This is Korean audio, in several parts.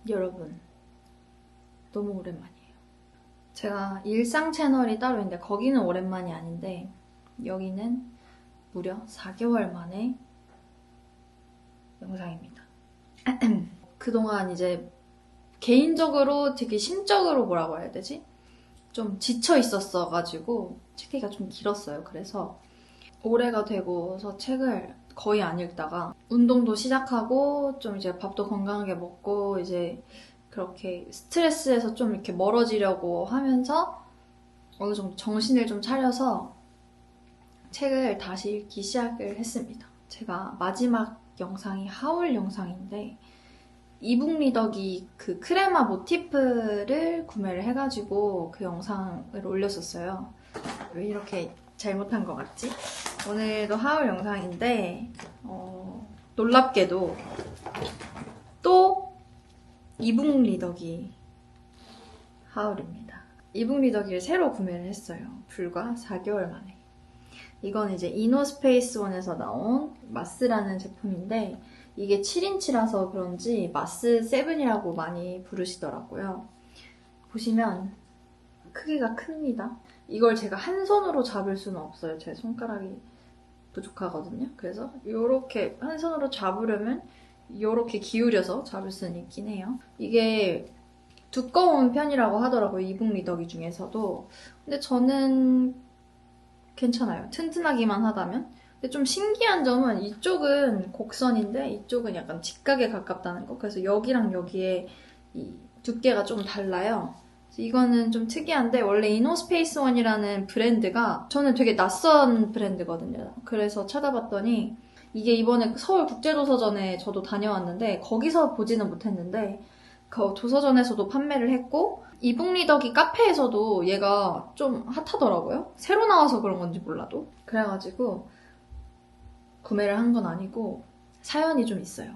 여러분, 너무 오랜만이에요. 제가 일상 채널이 따로 있는데 거기는 오랜만이 아닌데 여기는 무려 4개월 만에 영상입니다. 그동안 이제 개인적으로 되게 심적으로 뭐라고 해야 되지? 좀 지쳐 있었어가지고 책기가 좀 길었어요. 그래서 올해가 되고서 책을 거의 안 읽다가 운동도 시작하고 좀 이제 밥도 건강하게 먹고 이제 그렇게 스트레스에서 좀 이렇게 멀어지려고 하면서 어느 정도 정신을 좀 차려서 책을 다시 읽기 시작을 했습니다. 제가 마지막 영상이 하울 영상인데 이북 리더기 그 크레마 모티프를 구매를 해가지고 그 영상을 올렸었어요. 왜 이렇게 잘못한 것 같지? 오늘도 하울 영상인데 놀랍게도 또 이북 리더기 하울입니다. 이북 리더기를 새로 구매를 했어요. 불과 4개월 만에. 이건 이제 이노스페이스원에서 나온 마스라는 제품인데 이게 7인치라서 그런지 마스 7이라고 많이 부르시더라고요. 보시면 크기가 큽니다. 이걸 제가 한 손으로 잡을 수는 없어요. 제 손가락이 부족하거든요. 그래서 이렇게 한 손으로 잡으려면 이렇게 기울여서 잡을 수는 있긴 해요. 이게 두꺼운 편이라고 하더라고요. 이북 리더기 중에서도. 근데 저는 괜찮아요. 튼튼하기만 하다면. 근데 좀 신기한 점은 이쪽은 곡선인데 이쪽은 약간 직각에 가깝다는 거. 그래서 여기랑 여기에 이 두께가 좀 달라요. 이거는 좀 특이한데 원래 이노스페이스원이라는 브랜드가 저는 되게 낯선 브랜드거든요. 그래서 찾아봤더니 이게 이번에 서울국제도서전에 저도 다녀왔는데 거기서 보지는 못했는데 그 도서전에서도 판매를 했고 이북 리더기 카페에서도 얘가 좀 핫하더라고요. 새로 나와서 그런 건지 몰라도. 그래가지고 구매를 한 건 아니고 사연이 좀 있어요.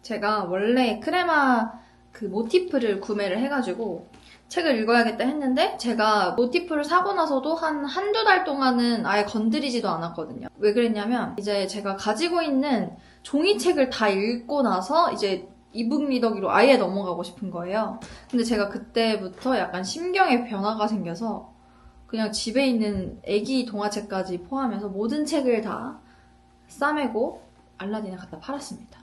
제가 원래 크레마 그 모티프를 구매를 해가지고 책을 읽어야겠다 했는데 제가 모티프를 사고 나서도 한두 달 동안은 아예 건드리지도 않았거든요. 왜 그랬냐면 이제 제가 가지고 있는 종이책을 다 읽고 나서 이제 이북 리더기로 아예 넘어가고 싶은 거예요. 근데 제가 그때부터 약간 심경의 변화가 생겨서 그냥 집에 있는 애기 동화책까지 포함해서 모든 책을 다 싸매고 알라딘에 갖다 팔았습니다.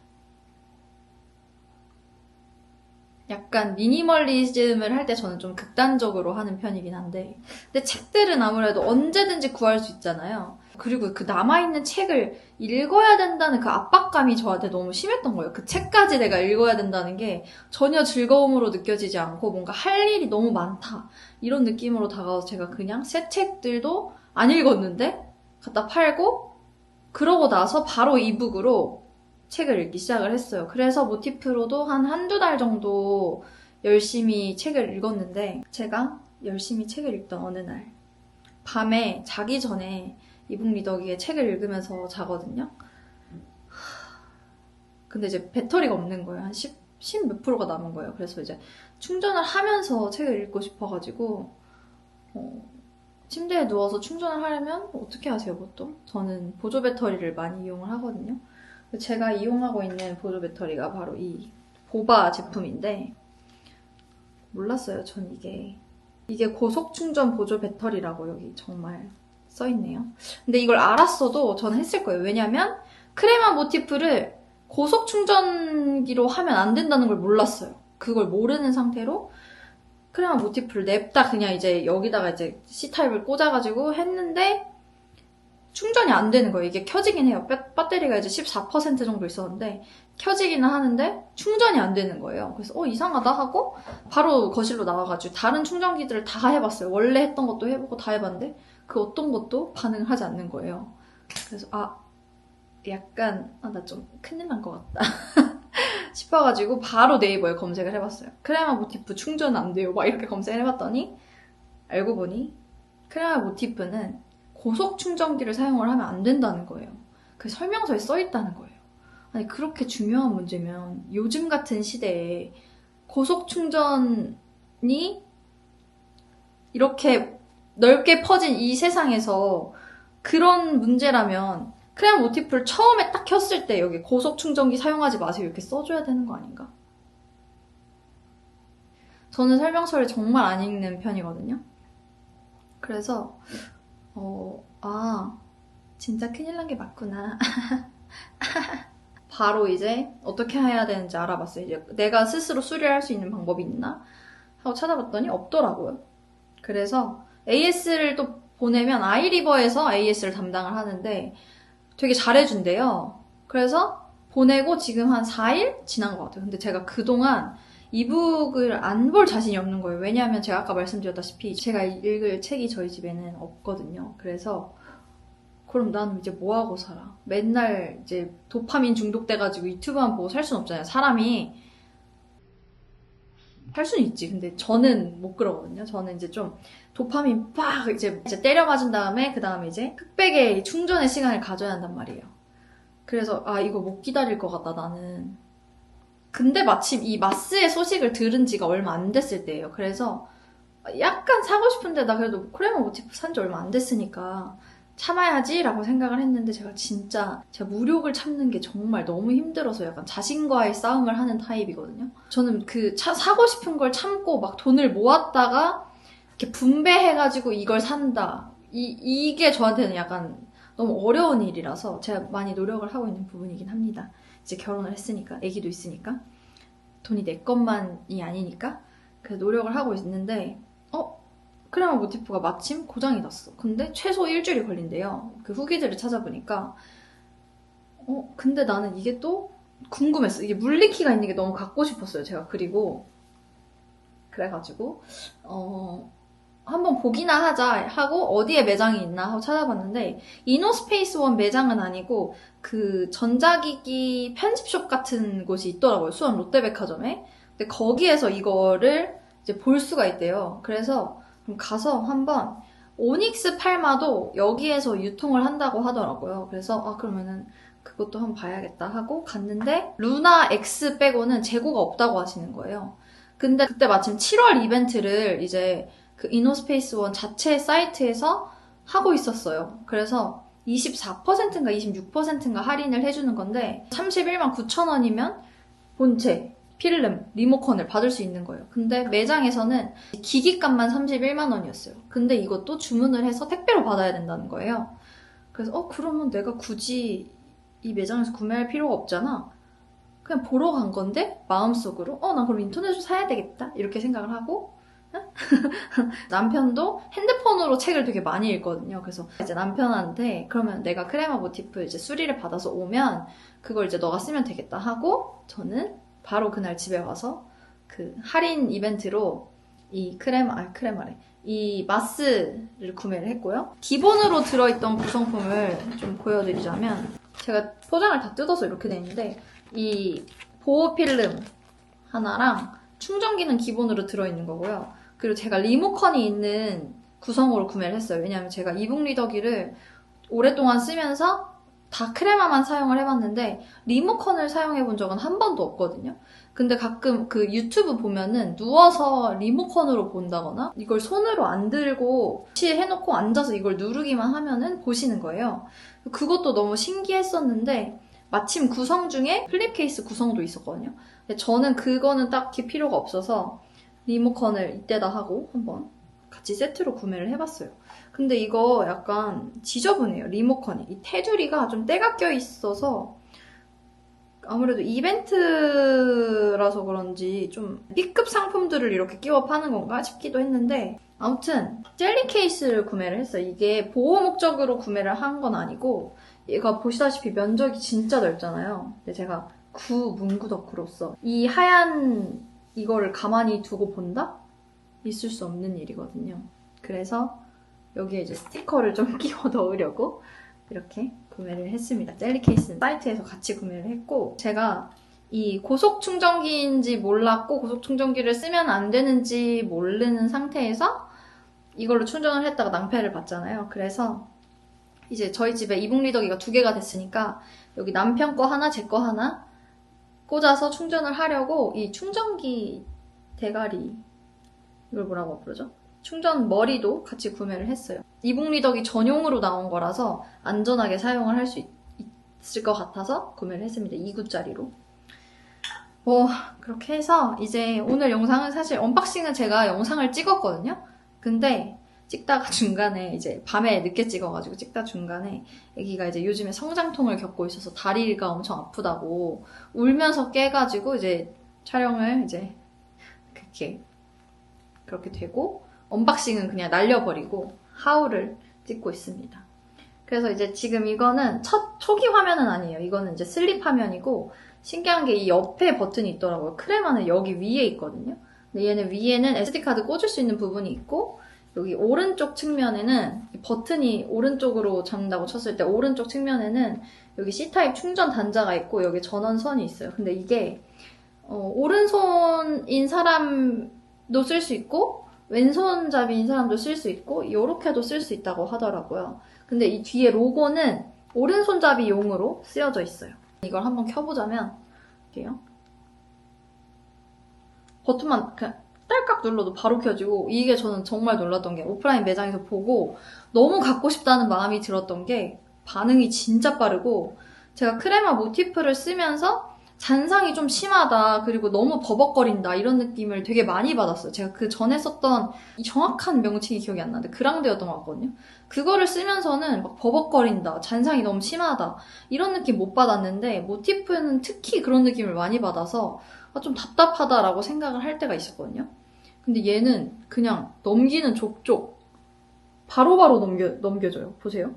약간 미니멀리즘을 할 때 저는 좀 극단적으로 하는 편이긴 한데 근데 책들은 아무래도 언제든지 구할 수 있잖아요. 그리고 그 남아있는 책을 읽어야 된다는 그 압박감이 저한테 너무 심했던 거예요. 그 책까지 내가 읽어야 된다는 게 전혀 즐거움으로 느껴지지 않고 뭔가 할 일이 너무 많다 이런 느낌으로 다가와서 제가 그냥 새 책들도 안 읽었는데 갖다 팔고 그러고 나서 바로 이북으로 책을 읽기 시작을 했어요. 그래서 모티프로도 한두 달 정도 열심히 책을 읽었는데 제가 열심히 책을 읽던 어느 날 밤에 자기 전에 이북 리더기에 책을 읽으면서 자거든요. 근데 이제 배터리가 없는 거예요. 한 10 몇 프로가 남은 거예요. 그래서 이제 충전을 하면서 책을 읽고 싶어가지고 침대에 누워서 충전을 하려면 어떻게 하세요 보통? 저는 보조 배터리를 많이 이용을 하거든요. 제가 이용하고 있는 보조 배터리가 바로 이 보바 제품인데 몰랐어요. 전 이게 고속 충전 보조 배터리라고 여기 정말 써있네요. 근데 이걸 알았어도 저는 했을 거예요. 왜냐면 크레마 모티프를 고속 충전기로 하면 안 된다는 걸 몰랐어요. 그걸 모르는 상태로 크레마 모티프를 냅다 그냥 이제 여기다가 이제 C타입을 꽂아가지고 했는데 충전이 안 되는 거예요. 이게 켜지긴 해요. 배터리가 이제 14% 정도 있었는데 켜지기는 하는데 충전이 안 되는 거예요. 그래서 이상하다 하고 바로 거실로 나와가지고 다른 충전기들을 다 해봤어요. 원래 했던 것도 해보고 다 해봤는데 그 어떤 것도 반응을 하지 않는 거예요. 그래서 약간 나 좀 큰일 난 것 같다 싶어가지고 바로 네이버에 검색을 해봤어요. 크레마 모티프 충전 안 돼요. 막 이렇게 검색을 해봤더니 알고 보니 크레마 모티프는 고속 충전기를 사용을 하면 안 된다는 거예요. 그 설명서에 써 있다는 거예요. 아니 그렇게 중요한 문제면 요즘 같은 시대에 고속 충전이 이렇게 넓게 퍼진 이 세상에서 그런 문제라면 크레마 모티프를 처음에 딱 켰을 때 여기 고속 충전기 사용하지 마세요 이렇게 써줘야 되는 거 아닌가? 저는 설명서를 정말 안 읽는 편이거든요. 그래서 진짜 큰일 난 게 맞구나. 바로 이제 어떻게 해야 되는지 알아봤어요. 이제 내가 스스로 수리를 할 수 있는 방법이 있나 하고 찾아봤더니 없더라고요. 그래서 AS를 또 보내면 아이리버에서 AS를 담당을 하는데 되게 잘해준대요. 그래서 보내고 지금 한 4일 지난 것 같아요. 근데 제가 그동안 이북을 안 볼 자신이 없는 거예요. 왜냐하면 제가 아까 말씀드렸다시피 제가 읽을 책이 저희 집에는 없거든요. 그래서 그럼 난 이제 뭐하고 살아? 맨날 이제 도파민 중독돼가지고 유튜브만 보고 살 순 없잖아요. 사람이 할 수는 있지. 근데 저는 못 그러거든요. 저는 이제 좀 도파민 빡 이제 때려 맞은 다음에 그 다음에 이제 흑백의 충전의 시간을 가져야 한단 말이에요. 그래서 이거 못 기다릴 것 같다 나는. 근데 마침 이 마스의 소식을 들은 지가 얼마 안 됐을 때예요. 그래서 약간 사고 싶은데 나 그래도 크레마 모티프 산 지 얼마 안 됐으니까 참아야지 라고 생각을 했는데 제가 무력을 참는 게 정말 너무 힘들어서 약간 자신과의 싸움을 하는 타입이거든요. 저는 사고 싶은 걸 참고 막 돈을 모았다가 이렇게 분배해가지고 이걸 산다. 이게 저한테는 약간 너무 어려운 일이라서 제가 많이 노력을 하고 있는 부분이긴 합니다. 이제 결혼을 했으니까, 아기도 있으니까, 돈이 내 것만이 아니니까, 그래서 노력을 하고 있는데, 크레마 모티프가 마침 고장이 났어. 근데 최소 일주일이 걸린대요. 그 후기들을 찾아보니까. 근데 나는 이게 또 궁금했어. 이게 물리키가 있는 게 너무 갖고 싶었어요, 제가. 그래가지고, 한번 보기나 하자 하고 어디에 매장이 있나 하고 찾아봤는데 이노스페이스원 매장은 아니고 그 전자기기 편집숍 같은 곳이 있더라고요. 수원 롯데백화점에. 근데 거기에서 이거를 이제 볼 수가 있대요. 그래서 가서 한번 오닉스 팔마도 여기에서 유통을 한다고 하더라고요. 그래서 그러면은 그것도 한번 봐야겠다 하고 갔는데 루나 X 빼고는 재고가 없다고 하시는 거예요. 근데 그때 마침 7월 이벤트를 이제 그 이노스페이스원 자체 사이트에서 하고 있었어요. 그래서 24%인가 26%인가 할인을 해주는 건데 31만 9천 원이면 본체, 필름, 리모컨을 받을 수 있는 거예요. 근데 매장에서는 기기값만 31만 원이었어요. 근데 이것도 주문을 해서 택배로 받아야 된다는 거예요. 그래서 그러면 내가 굳이 이 매장에서 구매할 필요가 없잖아. 그냥 보러 간 건데 마음속으로 난 그럼 인터넷으로 사야 되겠다 이렇게 생각을 하고 남편도 핸드폰으로 책을 되게 많이 읽거든요. 그래서 이제 남편한테 그러면 내가 크레마 모티프 이제 수리를 받아서 오면 그걸 이제 너가 쓰면 되겠다 하고 저는 바로 그날 집에 와서 그 할인 이벤트로 이 이 마스를 구매를 했고요. 기본으로 들어있던 구성품을 좀 보여드리자면 제가 포장을 다 뜯어서 이렇게 돼 있는데 이 보호 필름 하나랑 충전기는 기본으로 들어있는 거고요. 그리고 제가 리모컨이 있는 구성으로 구매를 했어요. 왜냐하면 제가 이북 리더기를 오랫동안 쓰면서 다 크레마만 사용을 해봤는데 리모컨을 사용해본 적은 한 번도 없거든요. 근데 가끔 그 유튜브 보면은 누워서 리모컨으로 본다거나 이걸 손으로 안 들고 해놓고 앉아서 이걸 누르기만 하면은 보시는 거예요. 그것도 너무 신기했었는데 마침 구성 중에 플립 케이스 구성도 있었거든요. 근데 저는 그거는 딱히 필요가 없어서 리모컨을 이때다 하고 한번 같이 세트로 구매를 해봤어요. 근데 이거 약간 지저분해요, 리모컨이. 이 테두리가 좀 때가 껴있어서 아무래도 이벤트라서 그런지 좀 B급 상품들을 이렇게 끼워 파는 건가 싶기도 했는데 아무튼 젤리 케이스를 구매를 했어요. 이게 보호 목적으로 구매를 한 건 아니고 얘가 보시다시피 면적이 진짜 넓잖아요. 근데 제가 문구덕후로서 이 하얀 이거를 가만히 두고 본다? 있을 수 없는 일이거든요. 그래서 여기에 이제 스티커를 좀 끼워 넣으려고 이렇게 구매를 했습니다. 젤리 케이스는 사이트에서 같이 구매를 했고 제가 이 고속 충전기인지 몰랐고 고속 충전기를 쓰면 안 되는지 모르는 상태에서 이걸로 충전을 했다가 낭패를 봤잖아요. 그래서 이제 저희 집에 이북 리더기가 2개가 됐으니까 여기 남편 거 하나, 제 거 하나 꽂아서 충전을 하려고 이 충전기 대가리 이걸 뭐라고 부르죠? 충전 머리도 같이 구매를 했어요. 이북 리더기 전용으로 나온 거라서 안전하게 사용을 할 수 있을 것 같아서 구매를 했습니다. 2구짜리로. 그렇게 해서 이제 오늘 영상은 사실 언박싱은 제가 영상을 찍었거든요. 근데 찍다가 중간에 이제 밤에 늦게 찍어가지고 찍다 중간에 애기가 이제 요즘에 성장통을 겪고 있어서 다리가 엄청 아프다고 울면서 깨가지고 이제 촬영을 이제 그렇게 되고 언박싱은 그냥 날려버리고 하울을 찍고 있습니다. 그래서 이제 지금 이거는 초기 화면은 아니에요. 이거는 이제 슬립 화면이고 신기한 게 이 옆에 버튼이 있더라고요. 크레마는 여기 위에 있거든요. 근데 얘는 위에는 SD카드 꽂을 수 있는 부분이 있고 여기 오른쪽 측면에는 버튼이 오른쪽으로 잡는다고 쳤을 때 오른쪽 측면에는 여기 C타입 충전 단자가 있고 여기 전원선이 있어요. 근데 이게 오른손인 사람도 쓸 수 있고 왼손잡이인 사람도 쓸 수 있고 이렇게도 쓸 수 있다고 하더라고요. 근데 이 뒤에 로고는 오른손잡이용으로 쓰여져 있어요. 이걸 한번 켜보자면 이게요. 버튼만 그냥 딸깍 눌러도 바로 켜지고 이게 저는 정말 놀랐던 게 오프라인 매장에서 보고 너무 갖고 싶다는 마음이 들었던 게 반응이 진짜 빠르고 제가 크레마 모티프를 쓰면서 잔상이 좀 심하다 그리고 너무 버벅거린다 이런 느낌을 되게 많이 받았어요. 제가 그 전에 썼던 이 정확한 명칭이 기억이 안 나는데 그랑데였던 것 같거든요. 그거를 쓰면서는 막 버벅거린다, 잔상이 너무 심하다 이런 느낌 못 받았는데 모티프는 특히 그런 느낌을 많이 받아서 좀 답답하다라고 생각을 할 때가 있었거든요. 근데 얘는 그냥 넘기는 족족 바로바로 넘겨져요. 보세요.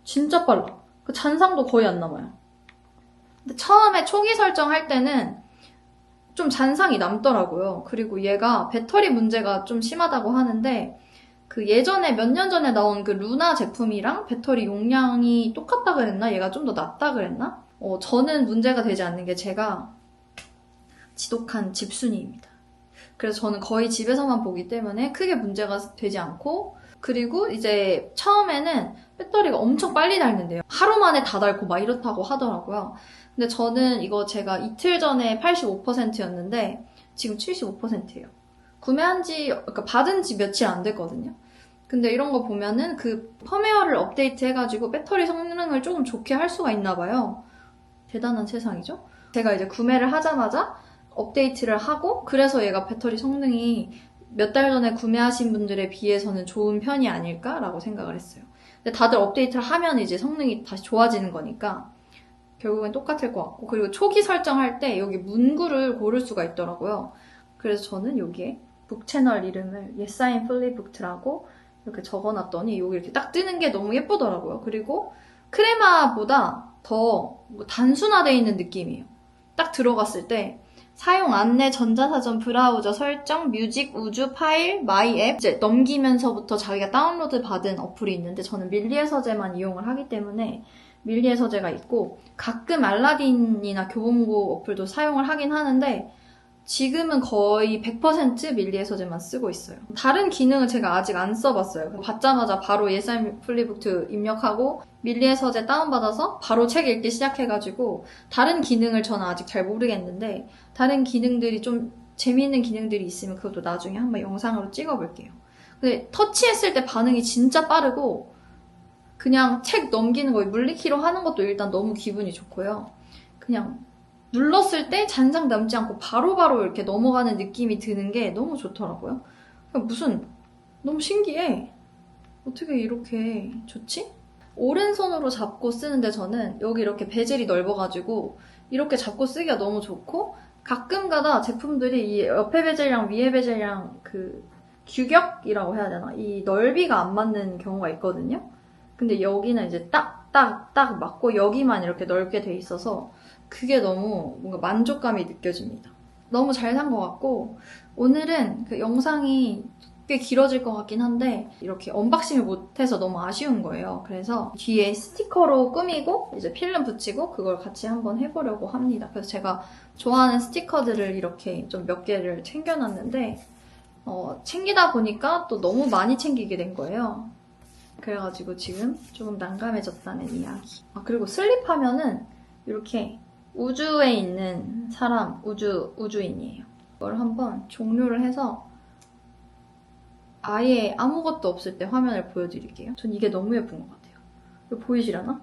진짜 빨라. 그 잔상도 거의 안 남아요. 근데 처음에 초기 설정할 때는 좀 잔상이 남더라고요. 그리고 얘가 배터리 문제가 좀 심하다고 하는데 그 예전에 몇 년 전에 나온 그 루나 제품이랑 배터리 용량이 똑같다 그랬나? 얘가 좀 더 낮다 그랬나? 저는 문제가 되지 않는 게 제가 지독한 집순이입니다. 그래서 저는 거의 집에서만 보기 때문에 크게 문제가 되지 않고 그리고 이제 처음에는 배터리가 엄청 빨리 닳는데요. 하루 만에 다 닳고 막 이렇다고 하더라고요. 근데 저는 이거 제가 이틀 전에 85%였는데 지금 75%예요. 그러니까 받은 지 며칠 안 됐거든요. 근데 이런 거 보면은 그 펌웨어를 업데이트 해가지고 배터리 성능을 조금 좋게 할 수가 있나 봐요. 대단한 세상이죠? 제가 이제 구매를 하자마자 업데이트를 하고 그래서 얘가 배터리 성능이 몇 달 전에 구매하신 분들에 비해서는 좋은 편이 아닐까라고 생각을 했어요. 근데 다들 업데이트를 하면 이제 성능이 다시 좋아지는 거니까 결국엔 똑같을 것 같고 그리고 초기 설정할 때 여기 문구를 고를 수가 있더라고요. 그래서 저는 여기에 북 채널 이름을 Yes I'm Fully Booked라고 이렇게 적어놨더니 여기 이렇게 딱 뜨는 게 너무 예쁘더라고요. 그리고 크레마보다 더 단순화되어 있는 느낌이에요. 딱 들어갔을 때 사용 안내, 전자사전, 브라우저, 설정, 뮤직, 우주, 파일, 마이 앱 이제 넘기면서부터 자기가 다운로드 받은 어플이 있는데 저는 밀리의 서재만 이용을 하기 때문에 밀리의 서재가 있고 가끔 알라딘이나 교보문고 어플도 사용을 하긴 하는데 지금은 거의 100% 밀리의 서재만 쓰고 있어요. 다른 기능은 제가 아직 안 써봤어요. 받자마자 바로 Yes I'm Fully Booked 입력하고 밀리의 서재 다운받아서 바로 책 읽기 시작해가지고 다른 기능을 저는 아직 잘 모르겠는데 다른 기능들이 좀 재미있는 기능들이 있으면 그것도 나중에 한번 영상으로 찍어볼게요. 근데 터치했을 때 반응이 진짜 빠르고 그냥 책 넘기는 거 물리키로 하는 것도 일단 너무 기분이 좋고요. 그냥 눌렀을 때 잔상 남지 않고 바로바로 이렇게 넘어가는 느낌이 드는 게 너무 좋더라고요. 너무 신기해. 어떻게 이렇게 좋지? 오른손으로 잡고 쓰는데 저는 여기 이렇게 베젤이 넓어가지고 이렇게 잡고 쓰기가 너무 좋고 가끔가다 제품들이 이 옆에 베젤이랑 위에 베젤이랑 그 규격이라고 해야 되나? 이 넓이가 안 맞는 경우가 있거든요. 근데 여기는 이제 딱 맞고 여기만 이렇게 넓게 돼 있어서 그게 너무 뭔가 만족감이 느껴집니다. 너무 잘 산 것 같고 오늘은 그 영상이 꽤 길어질 것 같긴 한데 이렇게 언박싱을 못해서 너무 아쉬운 거예요. 그래서 뒤에 스티커로 꾸미고 이제 필름 붙이고 그걸 같이 한번 해보려고 합니다. 그래서 제가 좋아하는 스티커들을 이렇게 좀 몇 개를 챙겨놨는데 챙기다 보니까 또 너무 많이 챙기게 된 거예요. 그래가지고 지금 조금 난감해졌다는 이야기. 그리고 슬립하면은 이렇게 우주에 있는 사람, 우주인이에요. 이걸 한번 종료를 해서 아예 아무것도 없을 때 화면을 보여드릴게요. 전 이게 너무 예쁜 것 같아요. 이거 보이시려나?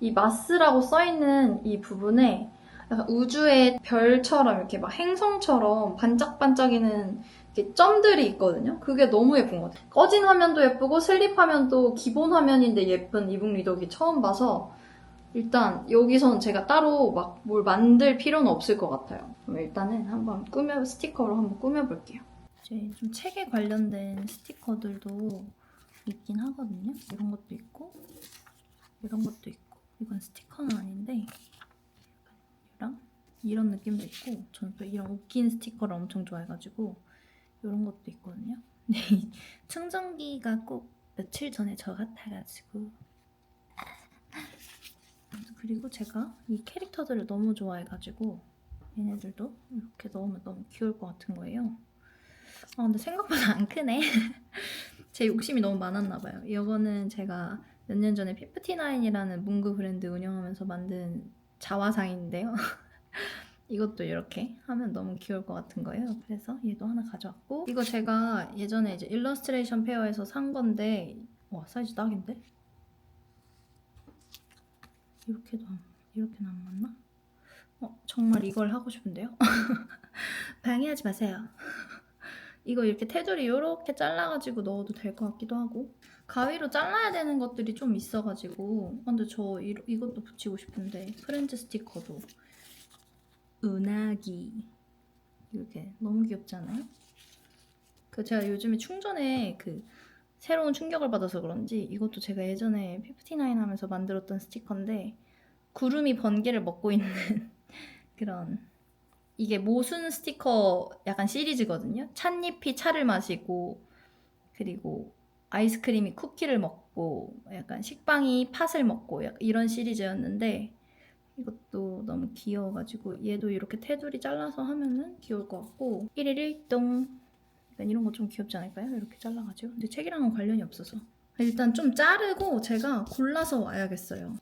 이 마스라고 써있는 이 부분에 약간 우주의 별처럼 이렇게 막 행성처럼 반짝반짝이는 이렇게 점들이 있거든요. 그게 너무 예쁜 것 같아요. 꺼진 화면도 예쁘고 슬립 화면도 기본 화면인데 예쁜 이북 리더기 처음 봐서 일단 여기서는 제가 따로 막 뭘 만들 필요는 없을 것 같아요. 그럼 일단은 한번 스티커로 한번 꾸며볼게요. 이제 좀 책에 관련된 스티커들도 있긴 하거든요. 이런 것도 있고 이런 것도 있고 이건 스티커는 아닌데 이런 느낌도 있고 저는 또 이런 웃긴 스티커를 엄청 좋아해가지고 이런 것도 있거든요. 근데 이 충전기가 꼭 며칠 전에 저 같아가지고 그리고 제가 이 캐릭터들을 너무 좋아해가지고 얘네들도 이렇게 넣으면 너무 귀여울 것 같은 거예요. 아 근데 생각보다 안 크네. 제 욕심이 너무 많았나봐요. 이거는 제가 몇 년 전에 피프티나인이라는 문구 브랜드 운영하면서 만든 자화상인데요. 이것도 이렇게 하면 너무 귀여울 것 같은 거예요. 그래서 얘도 하나 가져왔고 이거 제가 예전에 이제 일러스트레이션 페어에서 산 건데 와 사이즈 딱인데? 이렇게는 안 맞나? 정말 이걸 하고 싶은데요? 방해하지 마세요. 이거 이렇게 테두리 이렇게 잘라가지고 넣어도 될 것 같기도 하고 가위로 잘라야 되는 것들이 좀 있어가지고 근데 저 이것도 붙이고 싶은데 프렌즈 스티커도 은하기 이렇게 너무 귀엽지 않아요? 제가 요즘에 충전에 새로운 충격을 받아서 그런지 이것도 제가 예전에 피프티나인 하면서 만들었던 스티커인데 구름이 번개를 먹고 있는 그런 이게 모순 스티커 약간 시리즈거든요. 찻잎이 차를 마시고 그리고 아이스크림이 쿠키를 먹고 약간 식빵이 팥을 먹고 약간 이런 시리즈였는데 이것도 너무 귀여워가지고 얘도 이렇게 테두리 잘라서 하면은 귀여울 것 같고 1일 1동 약간 이런 거 좀 귀엽지 않을까요? 이렇게 잘라가지고 근데 책이랑은 관련이 없어서 일단 좀 자르고 제가 골라서 와야겠어요.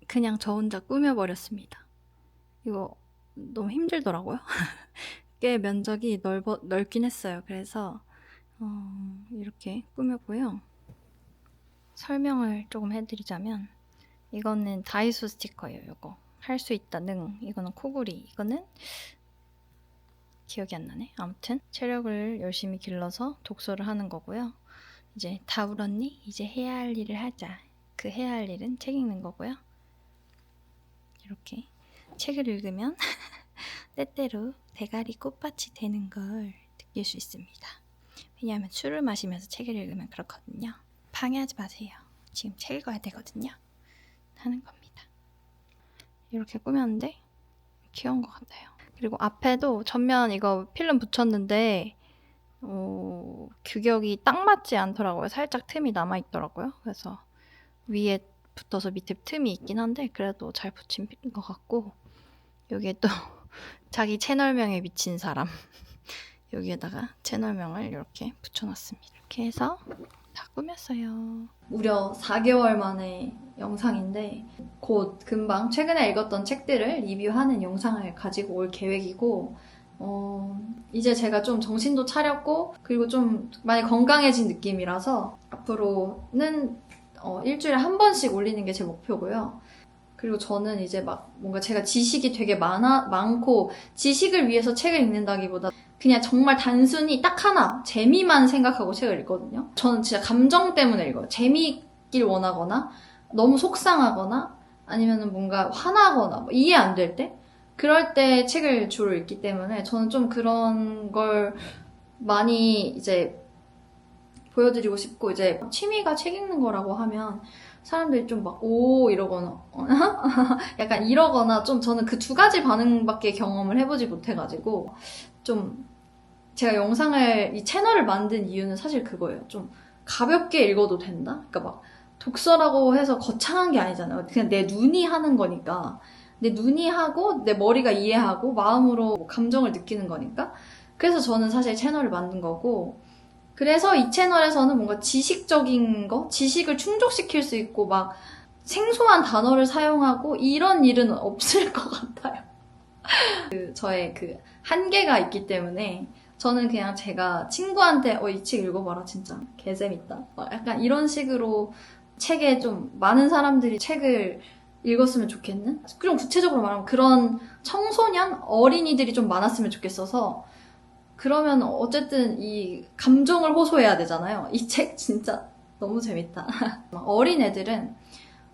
그냥 저 혼자 꾸며버렸습니다. 이거 너무 힘들더라고요. 꽤 면적이 넓긴 했어요. 그래서 이렇게 꾸몄고요. 설명을 조금 해드리자면 이거는 다이소 스티커예요. 이거 할 수 있다 능 이거는 코구리 이거는 기억이 안 나네. 아무튼 체력을 열심히 길러서 독서를 하는 거고요. 이제 다 울었니? 이제 해야 할 일을 하자. 그 해야 할 일은 책 읽는 거고요. 이렇게 책을 읽으면 때때로 대가리 꽃밭이 되는 걸 느낄 수 있습니다. 왜냐하면 술을 마시면서 책을 읽으면 그렇거든요. 방해하지 마세요. 지금 책 읽어야 되거든요. 하는 겁니다. 이렇게 꾸몄는데 귀여운 것 같아요. 그리고 앞에도 전면 이거 필름 붙였는데 규격이 딱 맞지 않더라고요. 살짝 틈이 남아있더라고요. 그래서 위에 붙어서 밑에 틈이 있긴 한데 그래도 잘 붙인 것 같고 여기에 또 자기 채널명에 미친 사람 여기에다가 채널명을 이렇게 붙여놨습니다. 이렇게 해서 다 꾸몄어요. 무려 4개월 만에 영상인데 곧 금방 최근에 읽었던 책들을 리뷰하는 영상을 가지고 올 계획이고 이제 제가 좀 정신도 차렸고 그리고 좀 많이 건강해진 느낌이라서 앞으로는 일주일에 한 번씩 올리는 게 제 목표고요. 그리고 저는 이제 막 뭔가 제가 지식이 되게 많고 지식을 위해서 책을 읽는다기보다 그냥 정말 단순히 딱 하나 재미만 생각하고 책을 읽거든요. 저는 진짜 감정 때문에 읽어요. 재미있길 원하거나 너무 속상하거나 아니면 뭔가 화나거나 뭐 이해 안 될 때 그럴 때 책을 주로 읽기 때문에 저는 좀 그런 걸 많이 이제 보여드리고 싶고 이제 취미가 책 읽는 거라고 하면 사람들이 좀 막 오 이러거나 약간 이러거나 좀 저는 그 두 가지 반응밖에 경험을 해보지 못해가지고 좀 제가 이 채널을 만든 이유는 사실 그거예요. 좀 가볍게 읽어도 된다? 그러니까 막 독서라고 해서 거창한 게 아니잖아요. 그냥 내 눈이 하는 거니까 내 눈이 하고 내 머리가 이해하고 마음으로 감정을 느끼는 거니까 그래서 저는 사실 채널을 만든 거고 그래서 이 채널에서는 뭔가 지식적인 거, 지식을 충족시킬 수 있고 막 생소한 단어를 사용하고 이런 일은 없을 것 같아요. 저의 한계가 있기 때문에 저는 그냥 제가 친구한테 이 책 읽어봐라 진짜 개재밌다 약간 이런 식으로 책에 좀 많은 사람들이 책을 읽었으면 좋겠는? 좀 구체적으로 말하면 그런 청소년, 어린이들이 좀 많았으면 좋겠어서 그러면 어쨌든 이 감정을 호소해야 되잖아요. 이 책 진짜 너무 재밌다. 어린 애들은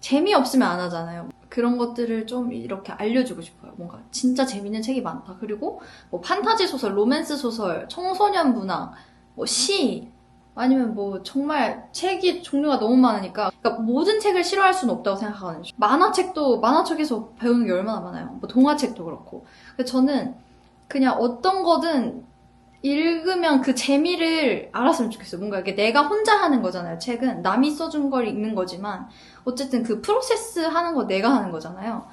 재미없으면 안 하잖아요. 그런 것들을 좀 이렇게 알려주고 싶어요. 뭔가 진짜 재밌는 책이 많다. 그리고 뭐 판타지 소설, 로맨스 소설, 청소년 문학, 뭐 시, 아니면 뭐 정말 책이 종류가 너무 많으니까 그러니까 모든 책을 싫어할 수는 없다고 생각하거든요. 만화책도 만화책에서 배우는 게 얼마나 많아요. 뭐 동화책도 그렇고. 근데 저는 그냥 어떤 거든 읽으면 그 재미를 알았으면 좋겠어요. 뭔가 이게 내가 혼자 하는 거잖아요. 책은 남이 써준 걸 읽는 거지만 어쨌든 그 프로세스 하는 거 내가 하는 거잖아요.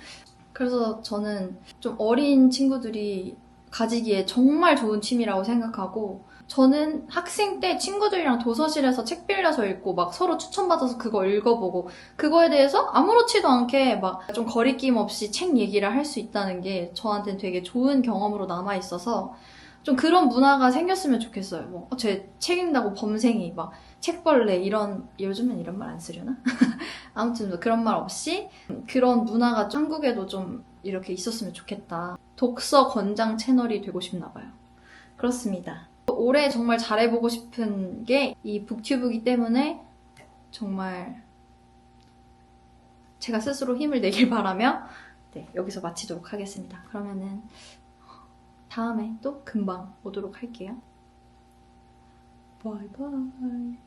그래서 저는 좀 어린 친구들이 가지기에 정말 좋은 취미라고 생각하고 저는 학생 때 친구들이랑 도서실에서 책 빌려서 읽고 막 서로 추천받아서 그거 읽어보고 그거에 대해서 아무렇지도 않게 막 좀 거리낌 없이 책 얘기를 할 수 있다는 게 저한테는 되게 좋은 경험으로 남아있어서 좀 그런 문화가 생겼으면 좋겠어요. 뭐, 제 책 읽는다고 범생이 막 책벌레 이런 요즘엔 이런 말 안 쓰려나? 아무튼 뭐 그런 말 없이 그런 문화가 한국에도 좀 이렇게 있었으면 좋겠다. 독서 권장 채널이 되고 싶나 봐요. 그렇습니다. 올해 정말 잘해보고 싶은 게 이 북튜브이기 때문에 정말 제가 스스로 힘을 내길 바라며 네, 여기서 마치도록 하겠습니다. 그러면은 다음에 또 금방 오도록 할게요. 바이바이.